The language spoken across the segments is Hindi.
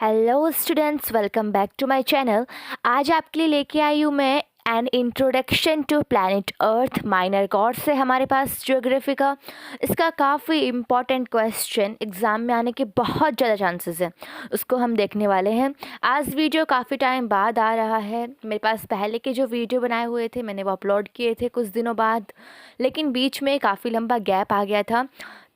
Hello students, welcome back to my channel. आज आपके लिए लेके आई हूँ मैं an introduction to planet Earth minor course से हमारे पास ज्योग्राफी का। इसका काफ़ी इम्पॉर्टेंट क्वेश्चन एग्ज़ाम में आने के बहुत ज़्यादा चांसेस हैं, उसको हम देखने वाले हैं। आज वीडियो काफ़ी टाइम बाद आ रहा है। मेरे पास पहले के जो वीडियो बनाए हुए थे मैंने वो अपलोड किए थे कुछ दिनों बाद, लेकिन बीच में काफ़ी लंबा गैप आ गया था।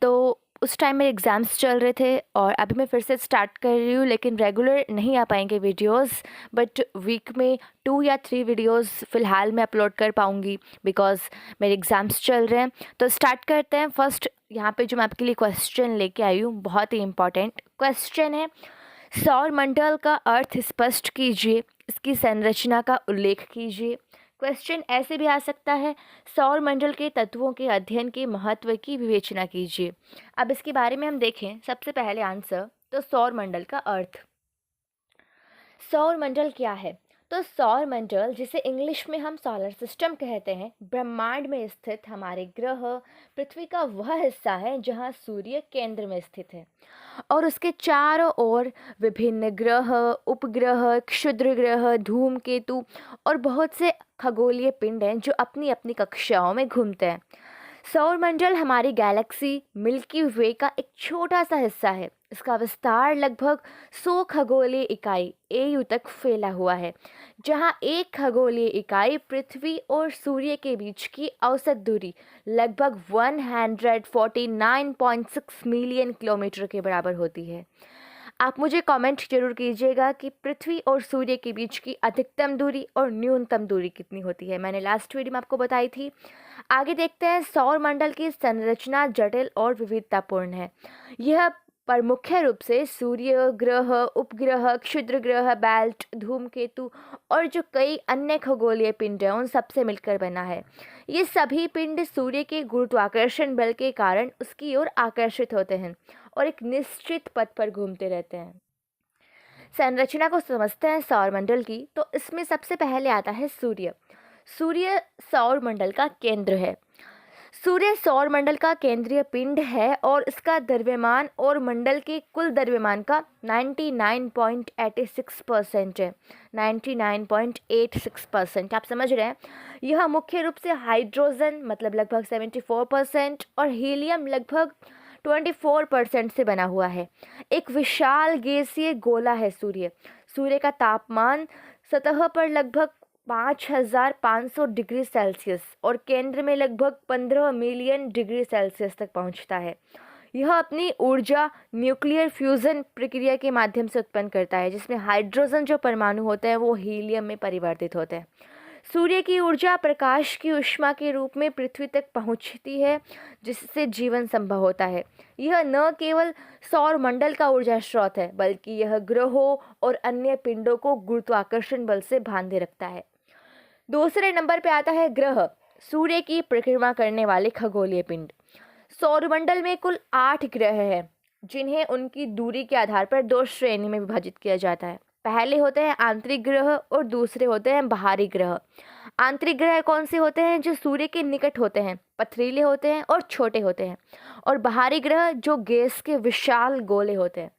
तो उस टाइम मेरे एग्ज़ाम्स चल रहे थे और अभी मैं फिर से स्टार्ट कर रही हूँ, लेकिन रेगुलर नहीं आ पाएंगे वीडियोस। बट वीक में 2 या 3 वीडियोस फ़िलहाल मैं अपलोड कर पाऊँगी बिकॉज़ मेरे एग्ज़ाम्स चल रहे हैं। तो स्टार्ट करते हैं। फर्स्ट यहाँ पे जो मैं आपके लिए क्वेश्चन लेके आई हूँ, बहुत ही इम्पॉर्टेंट क्वेश्चन है। सौर मंडल का अर्थ स्पष्ट कीजिए, इसकी संरचना का उल्लेख कीजिए। क्वेश्चन ऐसे भी आ सकता है, सौर मंडल के तत्वों के अध्ययन के महत्व की विवेचना कीजिए। अब इसके बारे में हम देखें। सबसे पहले आंसर तो सौर मंडल का अर्थ। सौर मंडल क्या है? तो सौर मंडल, जिसे इंग्लिश में हम सोलर सिस्टम कहते हैं, ब्रह्मांड में स्थित हमारे ग्रह पृथ्वी का वह हिस्सा है जहां सूर्य केंद्र में स्थित है और उसके चारों ओर विभिन्न ग्रह, उपग्रह, क्षुद्र ग्रह, धूमकेतु और बहुत से खगोलीय पिंड हैं जो अपनी अपनी कक्षाओं में घूमते हैं। सौरमंडल हमारी गैलेक्सी मिल्की वे का एक छोटा सा हिस्सा है। इसका विस्तार लगभग 100 खगोलीय इकाई एयू तक फैला हुआ है, जहां एक खगोलीय इकाई पृथ्वी और सूर्य के बीच की औसत दूरी लगभग 149.6 मिलियन किलोमीटर के बराबर होती है। आप मुझे कमेंट जरूर कीजिएगा कि पृथ्वी और सूर्य के बीच की अधिकतम दूरी और न्यूनतम दूरी कितनी होती है। मैंने लास्ट वीडियो में आपको बताई थी। आगे देखते हैं। सौर मंडल की संरचना जटिल और विविधतापूर्ण है। यह पर मुख्य रूप से सूर्य, ग्रह, उपग्रह, क्षुद्र ग्रह, बेल्ट, धूमकेतु और जो कई अन्य खगोलीय पिंड हैं उन सबसे मिलकर बना है। ये सभी पिंड सूर्य के गुरुत्वाकर्षण बल के कारण उसकी ओर आकर्षित होते हैं और एक निश्चित पथ पर घूमते रहते हैं। संरचना को समझते हैं सौरमंडल की। तो इसमें सबसे पहले आता है सूर्य। सूर्य सौरमंडल का केंद्र है। सूर्य सौरमंडल का केंद्रीय पिंड है और इसका द्रव्यमान और मंडल के कुल द्रव्यमान का 99.86% है। 99.86% आप समझ रहे हैं। यह मुख्य रूप से हाइड्रोजन मतलब लगभग 74% और हीलियम लगभग 24% से बना हुआ है। एक विशाल गैसीय गोला है सूर्य। सूर्य का तापमान सतह पर लगभग 5500 डिग्री सेल्सियस और केंद्र में लगभग 15 मिलियन डिग्री सेल्सियस तक पहुंचता है। यह अपनी ऊर्जा न्यूक्लियर फ्यूजन प्रक्रिया के माध्यम से उत्पन्न करता है, जिसमें हाइड्रोजन जो परमाणु होते हैं वो हीलियम में परिवर्तित होते हैं। सूर्य की ऊर्जा प्रकाश की ऊष्मा के रूप में पृथ्वी तक पहुंचती है, जिससे जीवन संभव होता है। यह न केवल सौर मंडल का ऊर्जा स्रोत है, बल्कि यह ग्रहों और अन्य पिंडों को गुरुत्वाकर्षण बल से बांधे रखता है। दूसरे नंबर पे आता है ग्रह, सूर्य की परिक्रमा करने वाले खगोलीय पिंड। सौरमंडल में कुल 8 ग्रह हैं, जिन्हें उनकी दूरी के आधार पर 2 श्रेणी में विभाजित किया जाता है। पहले होते हैं आंतरिक ग्रह और दूसरे होते हैं बाहरी ग्रह। आंतरिक ग्रह कौन से होते हैं? जो सूर्य के निकट होते हैं, पथरीले होते हैं और छोटे होते हैं। और बाहरी ग्रह जो गैस के विशाल गोले होते हैं।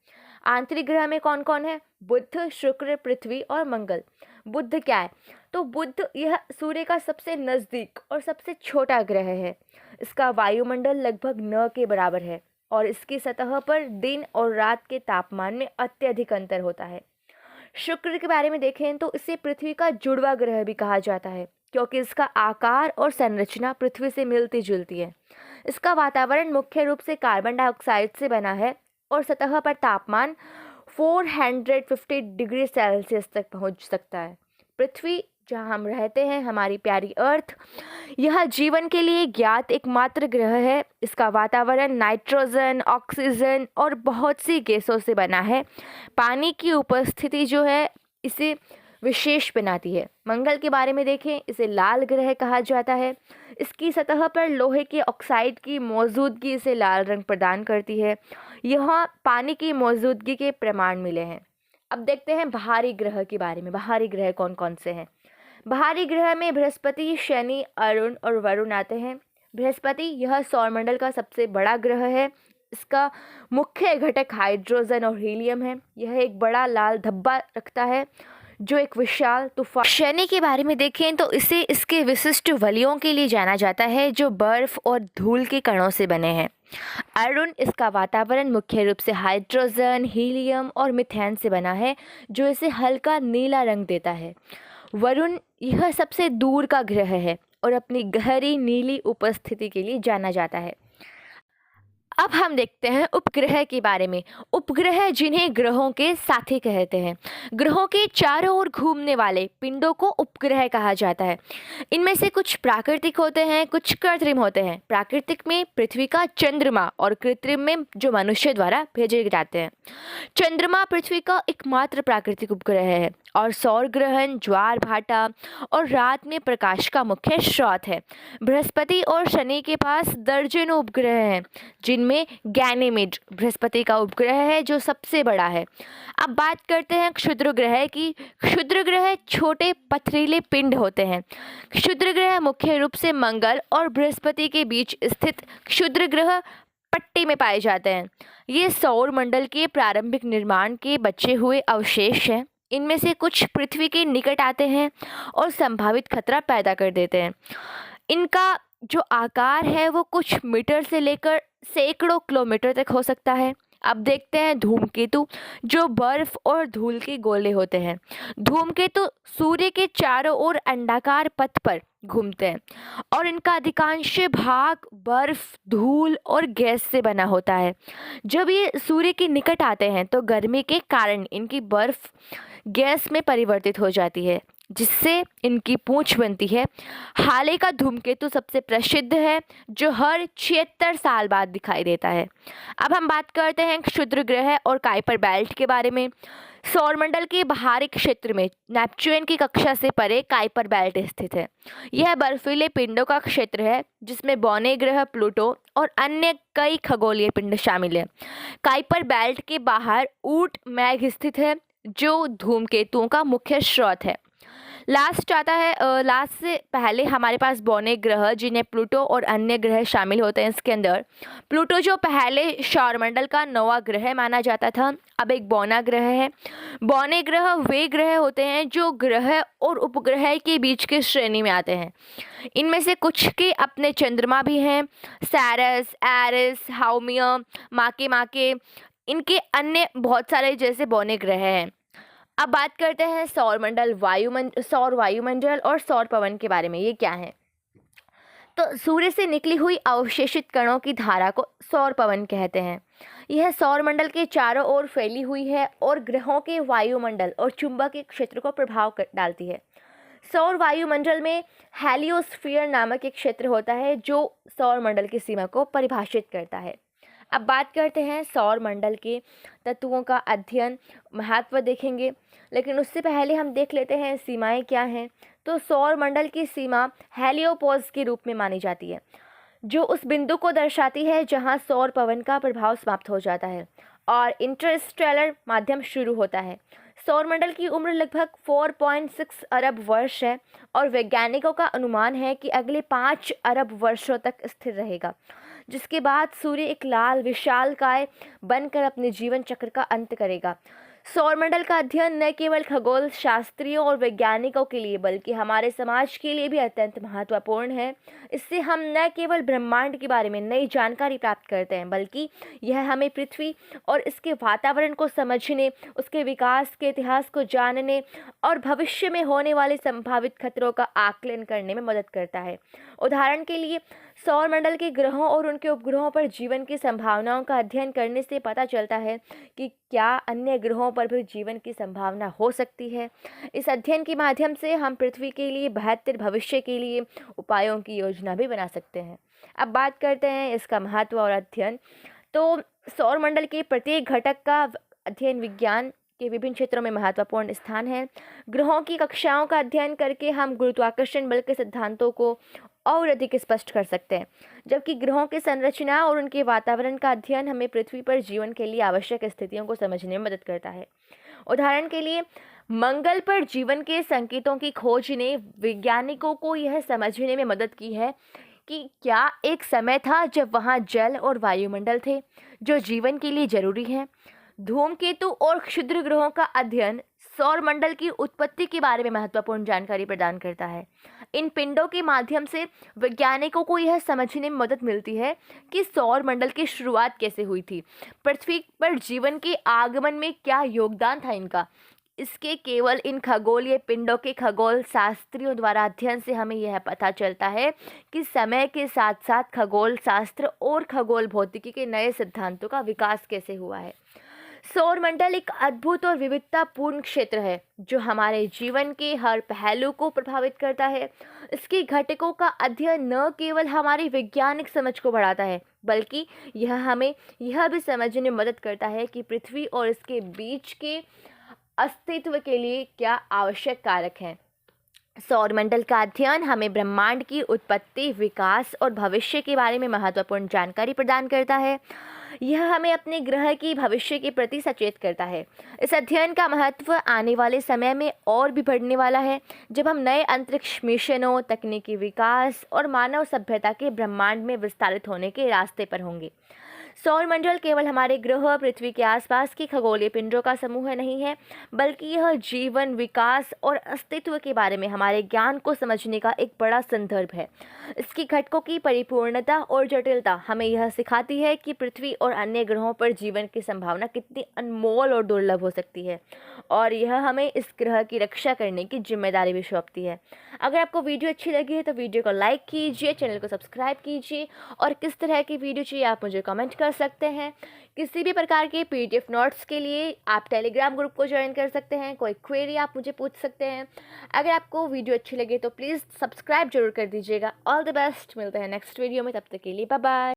आंतरिक ग्रह में कौन कौन है? बुध, शुक्र, पृथ्वी और मंगल। बुध क्या है? तो बुध यह सूर्य का सबसे नज़दीक और सबसे छोटा ग्रह है। इसका वायुमंडल लगभग न के बराबर है और इसकी सतह पर दिन और रात के तापमान में अत्यधिक अंतर होता है। शुक्र के बारे में देखें तो इसे पृथ्वी का जुड़वा ग्रह भी कहा जाता है, क्योंकि इसका आकार और संरचना पृथ्वी से मिलती जुलती है। इसका वातावरण मुख्य रूप से कार्बन डाइऑक्साइड से बना है और सतह पर तापमान 450 डिग्री सेल्सियस तक पहुंच सकता है। पृथ्वी जहां हम रहते हैं, हमारी प्यारी अर्थ, यह जीवन के लिए ज्ञात एकमात्र ग्रह है। इसका वातावरण नाइट्रोजन, ऑक्सीजन और बहुत सी गैसों से बना है। पानी की उपस्थिति जो है इसे विशेष बनाती है। मंगल के बारे में देखें, इसे लाल ग्रह कहा जाता है। इसकी सतह पर लोहे के ऑक्साइड की मौजूदगी इसे लाल रंग प्रदान करती है। यहाँ पानी की मौजूदगी के प्रमाण मिले हैं। अब देखते हैं बाहरी ग्रह के बारे में। बाहरी ग्रह कौन कौन से हैं? बाहरी ग्रह में बृहस्पति, शनि, अरुण और वरुण आते हैं। बृहस्पति यह सौरमंडल का सबसे बड़ा ग्रह है। इसका मुख्य घटक हाइड्रोजन और हीलियम है। यह एक बड़ा लाल धब्बा रखता है जो एक विशाल तूफान। शनि के बारे में देखें तो इसे इसके विशिष्ट वलयों के लिए जाना जाता है जो बर्फ और धूल के कणों से बने हैं। अरुण, इसका वातावरण मुख्य रूप से हाइड्रोजन, हीलियम और मीथेन से बना है जो इसे हल्का नीला रंग देता है। वरुण, यह सबसे दूर का ग्रह है और अपनी गहरी नीली उपस्थिति के लिए जाना जाता है। अब हम देखते हैं उपग्रह के बारे में। उपग्रह, जिन्हें ग्रहों के साथी कहते हैं, ग्रहों के चारों ओर घूमने वाले पिंडों को उपग्रह कहा जाता है। इनमें से कुछ प्राकृतिक होते हैं, कुछ कृत्रिम होते हैं। प्राकृतिक में पृथ्वी का चंद्रमा और कृत्रिम में जो मनुष्य द्वारा भेजे जाते हैं। चंद्रमा पृथ्वी का एकमात्र प्राकृतिक उपग्रह है और सौर ग्रहण, ज्वार भाटा और रात में प्रकाश का मुख्य स्रोत है। बृहस्पति और शनि के पास दर्जनों उपग्रह हैं, जिनमें गैनीमेड बृहस्पति का उपग्रह है जो सबसे बड़ा है। अब बात करते हैं क्षुद्र ग्रह की। क्षुद्र ग्रह छोटे पथरीले पिंड होते हैं। क्षुद्र ग्रह मुख्य रूप से मंगल और बृहस्पति के बीच स्थित क्षुद्र ग्रह पट्टी में पाए जाते हैं। ये सौर मंडल के प्रारंभिक निर्माण के बचे हुए अवशेष हैं। इनमें से कुछ पृथ्वी के निकट आते हैं और संभावित खतरा पैदा कर देते हैं। इनका जो आकार है वो कुछ मीटर से लेकर सैकड़ों किलोमीटर तक हो सकता है। अब देखते हैं धूमकेतु, जो बर्फ और धूल के गोले होते हैं। धूमकेतु सूर्य के चारों ओर अंडाकार पथ पर घूमते हैं और इनका अधिकांश भाग बर्फ, धूल और गैस से बना होता है। जब ये सूर्य के निकट आते हैं तो गर्मी के कारण इनकी बर्फ गैस में परिवर्तित हो जाती है, जिससे इनकी पूंछ बनती है। हाले का धूमकेतु सबसे प्रसिद्ध है, जो हर 76 साल बाद दिखाई देता है। अब हम बात करते हैं क्षुद्र ग्रह और काइपर बेल्ट के बारे में। सौरमंडल के बाहरी क्षेत्र में नेपच्यून की कक्षा से परे काइपर बेल्ट स्थित है। यह बर्फीले पिंडों का क्षेत्र है जिसमें बौने ग्रह, प्लूटो और अन्य कई खगोलीय पिंड शामिल हैं। काइपर बेल्ट के बाहर ऊर्ट मैघ स्थित है जो धूमकेतुओं का मुख्य स्रोत है। लास्ट आता है, लास्ट से पहले हमारे पास बौने ग्रह, जिन्हें प्लूटो और अन्य ग्रह शामिल होते हैं इसके अंदर। प्लूटो जो पहले सौरमंडल का 9वां ग्रह माना जाता था, अब एक बौना ग्रह है। बौने ग्रह वे ग्रह होते हैं जो ग्रह और उपग्रह के बीच की श्रेणी में आते हैं। इनमें से कुछ के अपने चंद्रमा भी हैं, सैरस, एरिस, हाउमिया, माके। इनके अन्य बहुत सारे जैसे बौने ग्रह हैं। अब बात करते हैं सौर वायुमंडल और सौर पवन के बारे में। ये क्या है? तो सूर्य से निकली हुई अवशेषित कणों की धारा को सौर पवन कहते हैं। यह सौरमंडल के चारों ओर फैली हुई है और ग्रहों के वायुमंडल और चुंबकीय क्षेत्र को प्रभाव डालती है। सौर वायुमंडल में हेलियोस्फीयर नामक एक क्षेत्र होता है जो सौरमंडल की सीमा को परिभाषित करता है। अब बात करते हैं सौर मंडल के तत्वों का अध्ययन, महत्व देखेंगे, लेकिन उससे पहले हम देख लेते हैं सीमाएं क्या हैं। तो सौर मंडल की सीमा हेलियोपोज के रूप में मानी जाती है, जो उस बिंदु को दर्शाती है जहां सौर पवन का प्रभाव समाप्त हो जाता है और इंटरस्टेलर माध्यम शुरू होता है। सौरमंडल की उम्र लगभग 4.6 अरब वर्ष है और वैज्ञानिकों का अनुमान है कि अगले 5 अरब वर्षों तक स्थिर रहेगा, जिसके बाद सूर्य एक लाल विशालकाय बनकर अपने जीवन चक्र का अंत करेगा। सौरमंडल का अध्ययन न केवल खगोल शास्त्रियों और वैज्ञानिकों के लिए बल्कि हमारे समाज के लिए भी अत्यंत महत्वपूर्ण है। इससे हम न केवल ब्रह्मांड के बारे में नई जानकारी प्राप्त करते हैं, बल्कि यह हमें पृथ्वी और इसके वातावरण को समझने, उसके विकास के इतिहास को जानने और भविष्य में होने वाले संभावित खतरों का आकलन करने में मदद करता है। उदाहरण के लिए सौरमंडल के ग्रहों और उनके उपग्रहों पर जीवन की संभावनाओं का अध्ययन करने से पता चलता है कि क्या अन्य ग्रहों पर भी जीवन की संभावना हो सकती है। इस अध्ययन के माध्यम से हम पृथ्वी के लिए बेहतर भविष्य के लिए उपायों की योजना भी बना सकते हैं। अब बात करते हैं इसका महत्व और अध्ययन। तो सौरमंडल के प्रत्येक घटक का अध्ययन विज्ञान के विभिन्न क्षेत्रों में महत्वपूर्ण स्थान है। ग्रहों की कक्षाओं का अध्ययन करके हम गुरुत्वाकर्षण बल के सिद्धांतों को और अधिक स्पष्ट कर सकते हैं, जबकि ग्रहों की संरचना और उनके वातावरण का अध्ययन हमें पृथ्वी पर जीवन के लिए आवश्यक स्थितियों को समझने में मदद करता है। उदाहरण के लिए मंगल पर जीवन के संकेतों की खोज ने वैज्ञानिकों को यह समझने में मदद की है कि क्या एक समय था जब वहाँ जल और वायुमंडल थे जो जीवन के लिए जरूरी हैं। धूमकेतु और क्षुद्र ग्रहों का अध्ययन सौरमंडल की उत्पत्ति के बारे में महत्वपूर्ण जानकारी प्रदान करता है। इन पिंडों के माध्यम से वैज्ञानिकों को यह समझने में मदद मिलती है कि सौरमंडल की शुरुआत कैसे हुई थी, पृथ्वी पर जीवन के आगमन में क्या योगदान था इनका। इसके केवल इन खगोलीय पिंडों के खगोल शास्त्रियों द्वारा अध्ययन से हमें यह पता चलता है कि समय के साथ साथ खगोल शास्त्र और खगोल भौतिकी के नए सिद्धांतों का विकास कैसे हुआ है। सौरमंडल एक अद्भुत और विविधतापूर्ण क्षेत्र है जो हमारे जीवन के हर पहलू को प्रभावित करता है। इसके घटकों का अध्ययन न केवल हमारी वैज्ञानिक समझ को बढ़ाता है, बल्कि यह हमें यह भी समझने में मदद करता है कि पृथ्वी और इसके बीच के अस्तित्व के लिए क्या आवश्यक कारक हैं। सौरमंडल का अध्ययन हमें ब्रह्मांड की उत्पत्ति, विकास और भविष्य के बारे में महत्वपूर्ण जानकारी प्रदान करता है। यह हमें अपने ग्रह की भविष्य के प्रति सचेत करता है। इस अध्ययन का महत्व आने वाले समय में और भी बढ़ने वाला है, जब हम नए अंतरिक्ष मिशनों, तकनीकी विकास और मानव सभ्यता के ब्रह्मांड में विस्तारित होने के रास्ते पर होंगे। सौरमंडल केवल हमारे ग्रह पृथ्वी के आसपास के खगोलीय पिंडों का समूह नहीं है, बल्कि यह जीवन, विकास और अस्तित्व के बारे में हमारे ज्ञान को समझने का एक बड़ा संदर्भ है। इसके घटकों की परिपूर्णता और जटिलता हमें यह सिखाती है कि पृथ्वी और अन्य ग्रहों पर जीवन की संभावना कितनी अनमोल और दुर्लभ हो सकती है, और यह हमें इस ग्रह की रक्षा करने की जिम्मेदारी भी सौंपती है। अगर आपको वीडियो अच्छी लगी है तो वीडियो को लाइक कीजिए, चैनल को सब्सक्राइब कीजिए, और किस तरह की वीडियो चाहिए आप मुझे कमेंट कर सकते हैं। किसी भी प्रकार के पीडीएफ नोट्स के लिए आप टेलीग्राम ग्रुप को ज्वाइन कर सकते हैं। कोई क्वेरी आप मुझे पूछ सकते हैं। अगर आपको वीडियो अच्छी लगे तो प्लीज़ सब्सक्राइब जरूर कर दीजिएगा। ऑल द बेस्ट, मिलते हैं नेक्स्ट वीडियो में, तब तक के लिए बाय बाय।